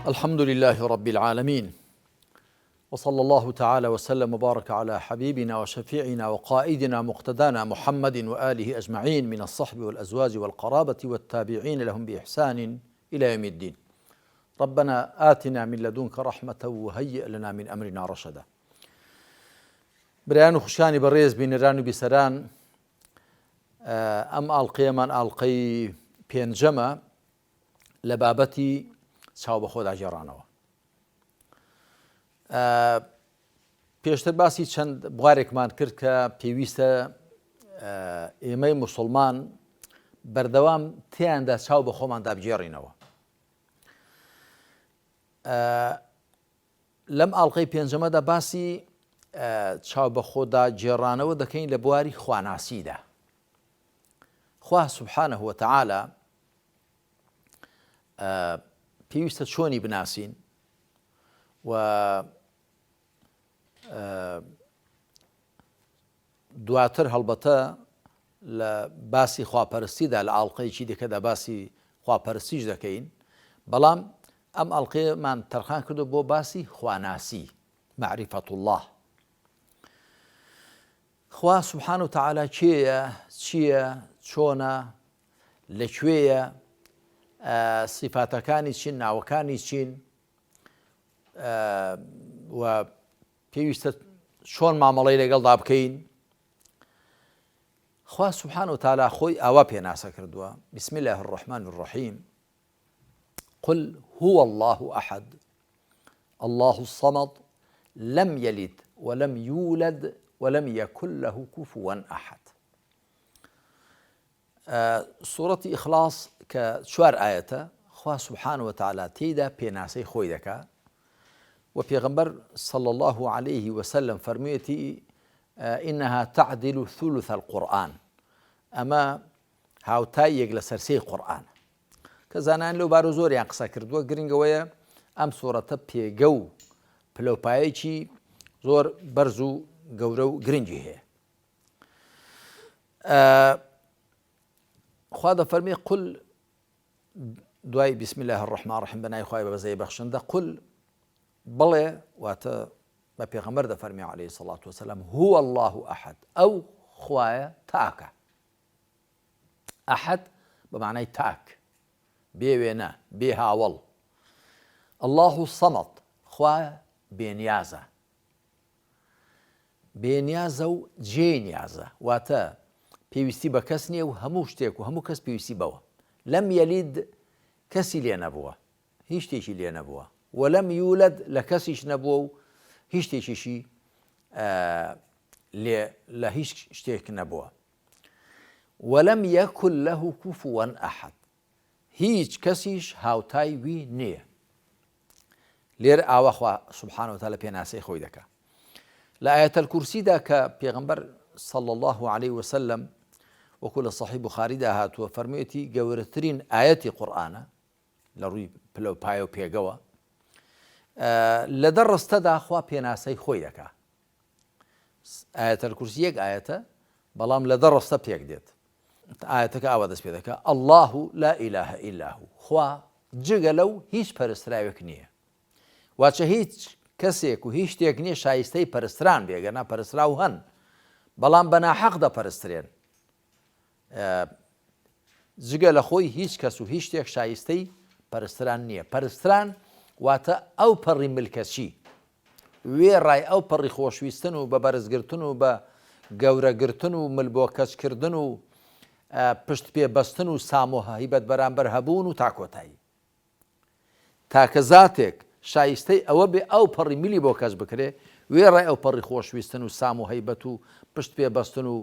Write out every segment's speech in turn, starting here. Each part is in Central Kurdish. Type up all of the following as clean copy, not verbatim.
الحمد لله رب العالمين، وصلى الله تعالى وسلم وبارك على حبيبنا وشفيعنا وقائدنا مقتدانا محمد وآله أجمعين من الصحب والأزواج والقرابة والتابعين لهم بإحسان إلى يوم الدين. ربنا آتنا من لدنك رحمة وهيئ لنا من أمرنا رشدا. بريان خشاني بريز بنيران بسران أم القيمان القي بينجمة لبابتي چاو بە خۆدا گێڕانەوە. پێشتر باسی چەند بوارێکمان کرد کە پێویستە ئێمەی موسڵمان بەردەوام تیاندا چاو بە خۆماندا بگێڕینەوە. لەم ئاڵلقەی پێنجەمەدا باسی چاو بە خۆدا گێڕانەوە دەکەین لە بواری خواناسیدا. خوا سوبحانەه وتەعالە پێویستە چۆنی بناسین و دواتر هەڵبەتە لە باسی خواپەرستیدا لە ئاڵلقەیەکی دیکەدا باسی خواپەرستیش دەکەین، بەڵام ئەم ئاڵلقەیەمان تەرخان کردو بۆ باسی خواناسی، معرفەت الله. خوا سوبحانەه وتەعالە کێیە، چییە، چۆنە، لەکوێیە، سیفاتەکانی چین، ناوەکانی چین و پێویستە چۆن مامەڵەی لەگەڵدا بکەین. خوا سوبحانەه وتەعالە خۆی ئاوا پێناسە کردووە. بسم الله الرحمن الرحیم. قل هو الله أحد الله الصمد لم يلد ولم يولد ولم يكن له كفوا أحد. سورة إخلاص كشوار آية خوا سبحانه وتعالى تيدا بيناسي خويدك وبيغمبر صلى الله عليه وسلم فرميتي إنها تعدل ثلث القرآن، أما هاوتاي يجلس سرسي قرآن كزانان لو بارو زور يعني قصة كردوا جرينجويا أم سورة بيجو بلو بايشي زور برزو جورو جرينجي هي. خواده فرمي قل دواي بسم الله الرحمن الرحيم بناي خواي بزي بخشن ده قل بلى واتا ما بيغمر ده فرمي عليه الصلاة والسلام هو الله أحد أو خوايا تاكا. أحد بمعنى تاك بيوينا بيهاول. الله الصمد خوايا بينيازة بينيازة جينيازة واتا پێویستی بە کەس نییە و هەموو شتێک و هەموو کەس پێویستی بەوە. لەم یەلید کەسی لێ نەبووە، هیچ شتێکی لێ نەبووە، و لەم یولد لە کەسیش نەبووە و هیچ شتێکیشی لە هیچ شتێک نەبووە. وەلەم یەکن لەه کوفوا ئەحەد، هیچ کەسیش هاوتای وی نییە. لێر ئاوا خوا سوبحانەه وتەعالە پێناسەی خۆی دەکات. لە ئایەتەل کورسیدا کە پێغەمبەر صلى الله عليه وسلم وكل صحيح بخاري دا هاتوا فرميتي جورترين آياتي قرآن لروي بلو بايو بيجوا لدرس تدا خوا بيناسي خويدك آية الكرسي آية بلام لدرس تبيك ديت آياتك أودس بيدك الله لا إله إلا هو خوا جگلو هیچ پرستراویک نیه واچه هیچ کسیک و هیچ تیک نیه شایسته پرستران بیگه نا پرستراو هن بەڵام بەنا حەق دەپەرسترێن. جگە لە خۆی هیچ کەس و هیچ شتێک شایستەی پەرستران نییە. پەرستران واتە ئەو پەڕی ملکەچی، وێڕای ئەو پەڕی خۆشویستن و بە بەرزگرتن و بە گەورەگرتن و ملبۆ کەچکردن و پشت پێبەستن و سامۆ هەیبەت بەرامبەر هەبوون و تاکۆتایی. تاکە زاتێک شایستەی ئەوە بێ ئەو پەڕی ملی بۆ کەس بکرێ، وێڕای ئەو پەڕی خۆشویستن و سام و هەیبەت و پشت پێبەستن و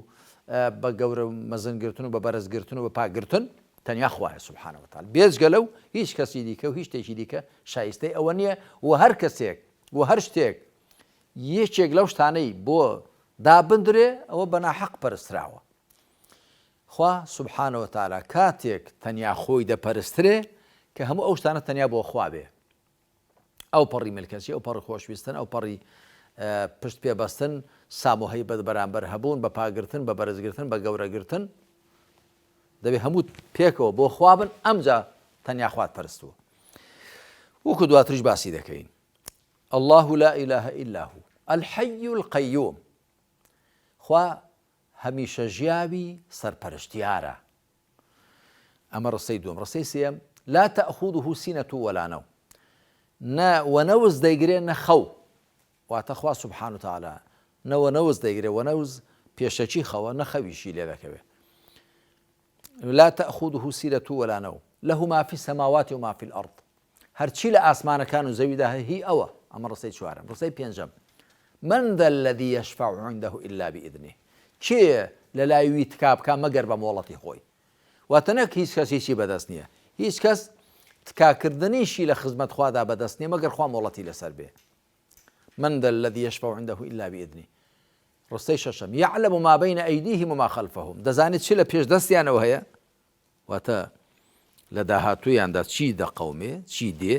بە گەورە مەزنگرتن و بە بەرزگرتن و بە پاگرتن تەنیا خوایە سوبحانەه وتەعالە. بێجگە لەو هیچ کەسی دیکە و هیچ شتێکی دیکە شایستەی ئەوە نییە و هەر کەسێک و هەر شتێک یەکێک لەو شتانەی بۆ دابدرێ ئەوە بەناحەق پەرستراوە. خوا سوبحانەه وتەعالە کاتێک تەنیا خۆی دەپەرسترێ کە هەموو ئەو شتانە تەنیا بۆ خوا بێ. ئەو پەڕی ملکەچی، ئەو پەڕی خۆشویستن، ئەو پەڕی پشت پێبەستن، سام و هەیبەت بەرامبەر هەبوون، بە پاگرتن، بە بەرزگرتن، بە گەورەگرتن دەبێ هەموو پێکەوە بۆ خوا بن، ئەمجا تەنیا خوات پەرستووە. وەکو دواتریش باسی دەکەین. الله لا إله إلا هو الحي القيوم. خوا هەمیشە ژیاوی سەرپەرشتیارە. ئەمە ڕستەی دووەم. ڕستەی سێم لا تأخذه سینة ولا نوم. وەنەوز دەیگرێ نەخەو، واتە خوا سبحانه وتعالى نەوەنەوز دەیگرێ، وەنەوز پێشەکی خەوە نەخەویشی لێ دەکەوێت. لا تأخذه سینة ولا نوم له ما في السماوات وما في الأرض. هەرچی لە ئاسمانەکان و زەویدا هی ئەوە. ئەمە ڕستەی چوارم. ڕستەی پێنجەم من ذا الذي يشفع عنده إلا بإذنه. کێ لە لای وی تکا بکە مەگەر بە مۆڵەتی خۆی. واتە نەک هیچ کەس هیچی بەدەست نییە، هیچ کەس تکاکردنیشی لە خزمەت خوادا بەدەست نییە مەگەر خوا مۆڵەتی لەسەر بێ. من ذا الذي يشفع عنده إلا بإذنه. ڕستەی شەشەم يعلم ما بين أيديهم وما خلفهم. دەزانێت چی لە پێش دەستیانەوە هەیە، واتە لە داهاتوویاندا چی دەقەومێ، چی دێ،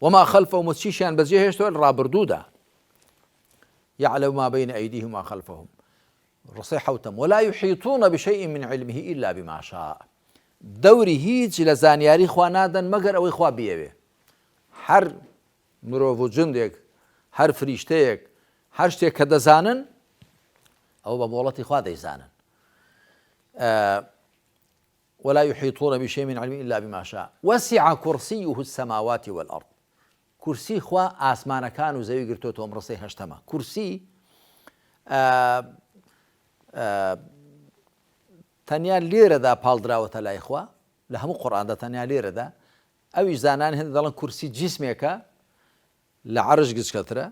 وما خلفهم چیشیان بەجێ هێشتەوە لە ڕابردوودا. يعلم ما بين أيديهم وما خلفهم. ڕستەی حەوتەم ولا يحيطون بشيء من علمه إلا بما شاء. دەوری هیچ لە زانیاری خوا نادەن مەگەر ئەوەی خوا بیەوێ. هەر مرۆڤ و جندێک، هەر فریشتەیەک، هەر شتێک کە دەزانن ئەو بە مۆڵەتی خوا دەیزانن. ولا يحيطون بشيء من علمه إلا بما شاء وسع كرسيه السماوات والأرض. كرسي خوا ئاسمانەکان و زەوی گرتوۆتەوە. ڕستەی هەشتەمە کورسی تەنیا لێرەدا پاڵدراوەتە لای خوا لە هەموو قورئاندا تەنیا لێرەدا. ئەویش زانان هەندێک دەڵێن کورسی جسمێکە لە عەرش گچکەترە،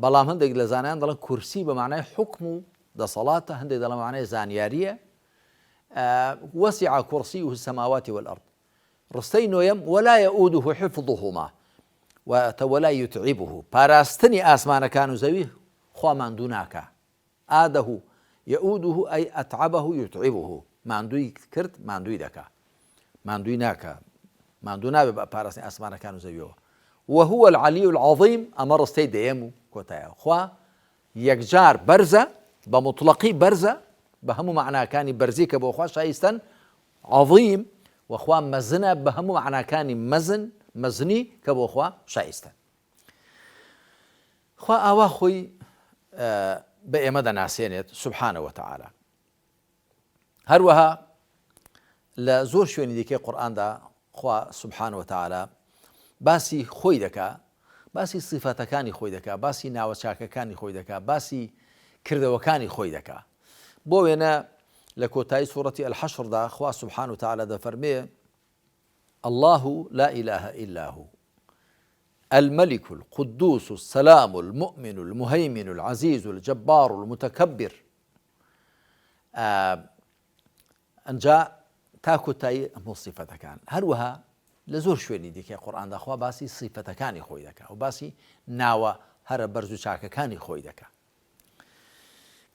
بەڵام هەندێک لە زانایان دەڵێن کورسی بە معنای حکم و دەسەڵاتە، هەندێک دەڵێن معنای زانیاریە. وسع كرسيه السماوات والأرض. ڕستەی نۆیەم ولا يؤوده حفظهما ولا يتعبه. پاراستنی ئاسمانەکان و زەوی خوا ماندوو ناکە. ئادەه يؤوده أي أتعبه يتعبه. ماندووی کرد ماندووی دەکا، ماندووی ناکە، ماندوو نابێ بە پاراستنی ئاسمانەکان و زەویەوە. وهو العلي العظيم. ئەمە ڕستەی دەیەم و کۆتاییەوە. خوا یەکجار بەرزە، بە مطلقی بەرزە، بە هەموو معناکانی بەرزی کە بۆ خوا شایستن. عظیم وخوا مەزنە بە هەموو معناکانی مەزنی کە بۆ خوا شایستن. خوا ئاوا خۆی بە ئێمە دەناسێنێت سبحانه وتعالى. هەروەها لە زۆر شوێنی دیکەی قورئاندا خوا سبحانه وتعالى باسی خۆی دەکا، باسی صفەتەکانی خۆی دەکا، باسی ناوە چاکەکانی خۆی دەکا، باسی کردەوەکانی خۆی دەکا. بۆ وێنە لە کۆتایی سوورەتی الحەشردا خوا سبحانه وتعالى دەفەرمێ الله لا إله إلا هو الملك القدوس السلام المؤمن المهيمن العزيز الجبار المتكبر. ئەنجا تا کۆتایی هەموو صفەتەکان. هەروەها لە زۆر شوێنی دیکەی قورئاندا خوا باسی صفەتەکانی خۆی دەکا و باسی ناوە هەرە بەرز و چاکەکانی خۆی دەکا.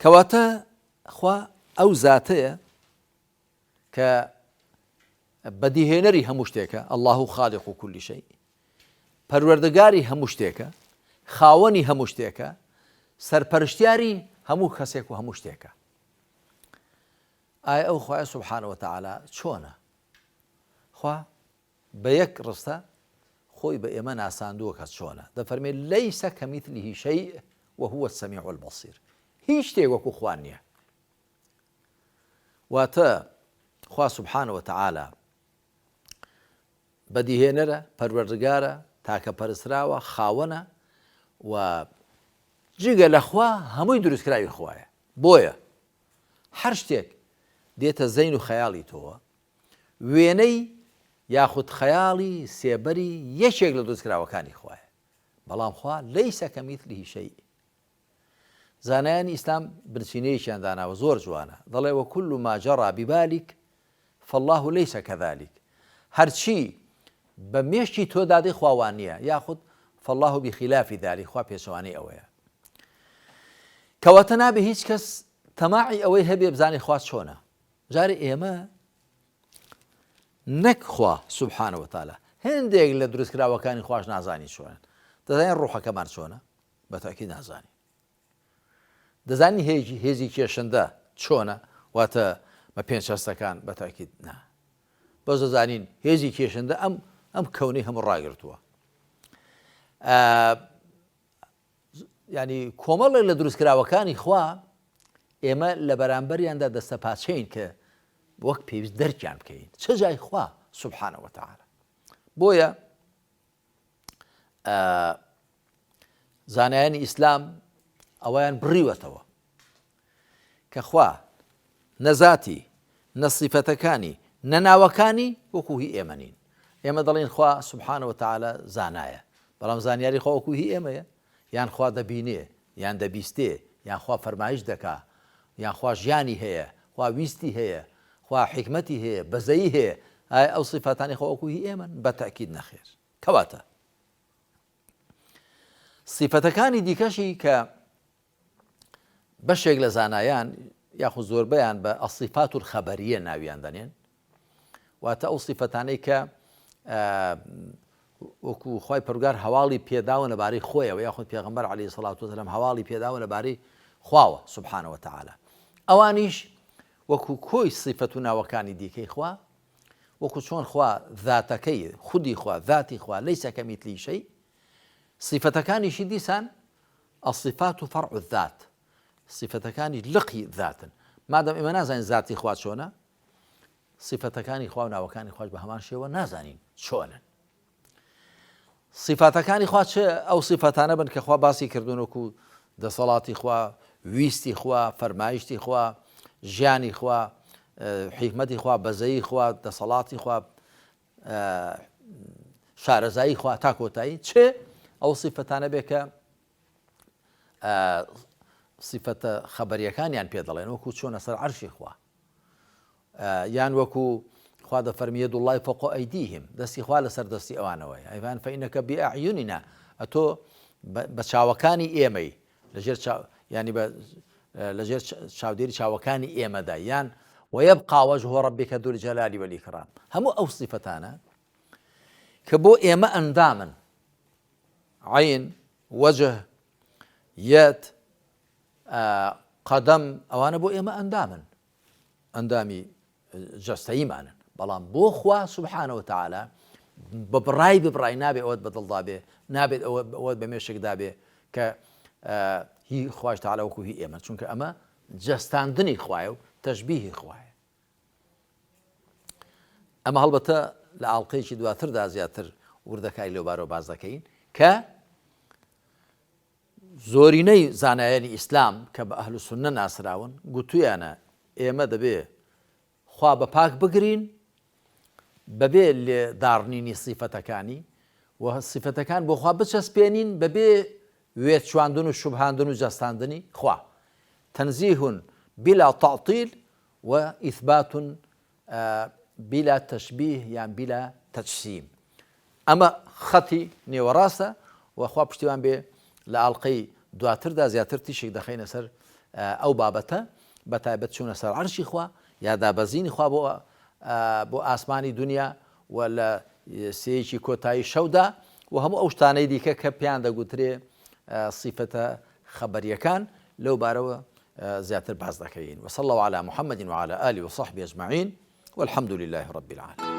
کەواتە خوا ئەو زاتەیە کە بەدیهێنەری هەموو شتێکە. الله خالق كل شيء. پەروەردەگاری هەموو شتێکە، خاوەنی هەموو شتێکە، سەرپەرشتیاری هەموو کەسێک و هەموو شتێکە. ئایا ئەو خوای سبحانه وتعالى چۆنە؟ خوا بە یەک ڕستە خۆی بە ئێمە ناساندووە کە چۆنە. دەفەرمێ لەیسە کەمیثلیه شەیء وهو السەمیع البەصیر. هیچ شتێک وەکو خوا نییە. واتە خوا سبحانه وتعالى بەدیهێنەرە، پەروەردگارە، تاکە پەرستراوە، خاوەنە و جگە لە خوا هەمووی دروستکراوی خوایە. بۆیە هەر شتێک دێتە زەین و خەیاڵی تۆوە، وێنەی یاخود خەیاڵی سێبەری یەکێک لە دروستکراوەکانی خوایە. بەڵام خوا لەیسە کەمیثلیه شەیء. زانایانی ئیسلام برچینەیەکیان داناوە زۆر جوانە، دەڵێ وەکل ما جەڕا ببالك فالله ليس كذلك. هەرچی بە مێشتی تۆ دادەی خواوان نییە، یاخود فالله بخلاف ذلك. خوا پێچەوانەی ئەوەیە. کەواتە نابێ هیچ کەس تەماعی ئەوەی هەبێ بزانێ خوا چۆنە. جارێ ئێمە نەک خوا سبحانه وتعالى هەندێک لە دروستکراوەکانی خوش نازانی چۆنن. دەزانین ڕوحەکەمان چۆنە؟ بەتاکید نازانی. دەزانی هێزی کێشەندە چۆنە؟ واتە بە پێنج هەستەکان بەتاکید نا. بەس دەزانین هێزی کێشەندە ئەم کەونەی هەموو ڕاگرتووە. ینی کۆمەڵێک لە دروستکراوەکانی خوا ئێمە لە بەرامبەریاندا دەستە پاچەین کە وەک پێویست دەرکیان بکەین چه جای خوا سبحانه وتعالى. بۆیە زانایانی ئیسلام ئەویان بڕیوەتەوە کە خوا نەزاتی نەسیفەتەکانی نەناوەکانی وەکو هی ئێمە نین. ئێمە دەڵێن خوا سبحانه وتعالى زانایە، بەڵام زانیاری خوا وەکو هی ئێمەیە، یان خوا دەبینێ یان دەبیستێ یان خوا فەرمایش دەکا یان خوا ژیانی هەیە، خوا ویستی هەیە، خوا حکمەتی هەیە، بەزەیی هەیە. ئەو صفاتانی خوا وەکو هی ئێمەن؟ بەتەئکید نەخێر. کەواتە صفەتەکانی دیکەشی کە بەشێک لە زانایان یاخود زۆربەیان بە ئەصیفات الخەبەریە ناویان دەنێن، واتە ئەو صفەتانەی کە وەکو خوای پەروەردگار هەواڵی پێداوە لەبارەی خۆیەوە، یاخود پێغەمبەر عەلەیهی سەڵات وەسەلام هەواڵی پێداوە لەبارەی خواوە سبحانه وتعالى. ئەوانیش وەکو کۆی صفەت و ناوەکانی دیکەی خوا، وەکو چۆن خوا ذاتەکەی خودی خوا ذاتی خوا لەیسە کەمیثلیهی شەی، صفەتەکانیشی دیسان الصفات فرع الذات، صفەتەکانی لقی ذاتن. مادەم ئێمە نازانین ذاتی خوا چۆنە، صفەتەکانی خوا و ناوەکانی خوش بە هەمان شێوە نازانین چۆنن. صفاتەکانی خوا چه ئەو صفەتانە بن کە خوا باسی کردوون، وەکو دەسەڵاتی خوا، ویستی خوا، فەرمایشتی خوا، ژیانی خوا، حکمەتی خوا، بەزەیی خوا، دەسەڵاتی خوا، شارەزایی خوا تا کۆتایی چه ئەو صفەتانە بێ کە صفەتە خەبەریەکانیان پێ دەڵێن، وەکو چۆنە سەر عەرشی خوا، یان وەکو خوا دەفەرمێ يد الله فوق أيديهم، دەستی خوا لەسەر دەستی ئەوانەوەی، ئەیڤان فإنك بأعيننا، ئەتۆ بە چاوەکانی ئێمەی ینی لەژێر چاودێری چاوەکانی ئێمەدا، یان ويبقى وجه ربك ذو الجلال والإكرام. هەموو ئەو صفەتانە کە بۆ ئێمە ئەندامن، عین، وجه، یەد، قەدەم، ئەوانە بۆ ئێمە ئەندامن، ئەندامی جەستەییمانن، بەڵام بۆ خوا سبحانه وتعالى بەبڕای ببڕای نابێت ئەوەت بەدڵدا بێ، نابێت ئەوەت بە مێشکدا بێ کە هی خوای تعالی وەکو هی ئێمە، چونکە ئەمە جەستاندنی خوایە و تەشبیهی خوایە. ئەمە هەڵبەتە لە ئاڵلقەیەکی دواتردا زیاتر وردەکای لەوبارەوە باز دەکەین کە زۆرینەی زانایانی ئیسلام کە بە ئەهل سونە ناسراون گوتویانە ئێمە دەبێ خوا بە پاک بگرین بەبێ لێ داڕنینی صفەتەکانی و صفەتەکان بۆ خوا بچەسپێنین بەبێ وێت چواندن و شوبهاندن و جەستاندنی خوا. تەنزیه بلا تعطیل و ئیثبات بلا تشبیه یان بلا تجسیم. ئەمە خەتی نێوەڕاستە و خوا پشتیوان بێ لە ئاڵلقەی دواتردا زیاتر تیشێک دەخەینە سەر ئەو بابەتە، بەتایبەت چوونە سەر عەرشی خوا، یا دابەزینی خوا بۆ ئاسمانی دنیا و لە سێیەکی کۆتایی شەودا و هەموو ئەو شتانەی دیکە کە پێیان دەگوترێ صفەتە خەبەریەکان لەو بارەوە زیاتر باز دەکەین. وصلى الله على محمد وعلى آله وصحبه أجمعين والحمد لله رب العالمين.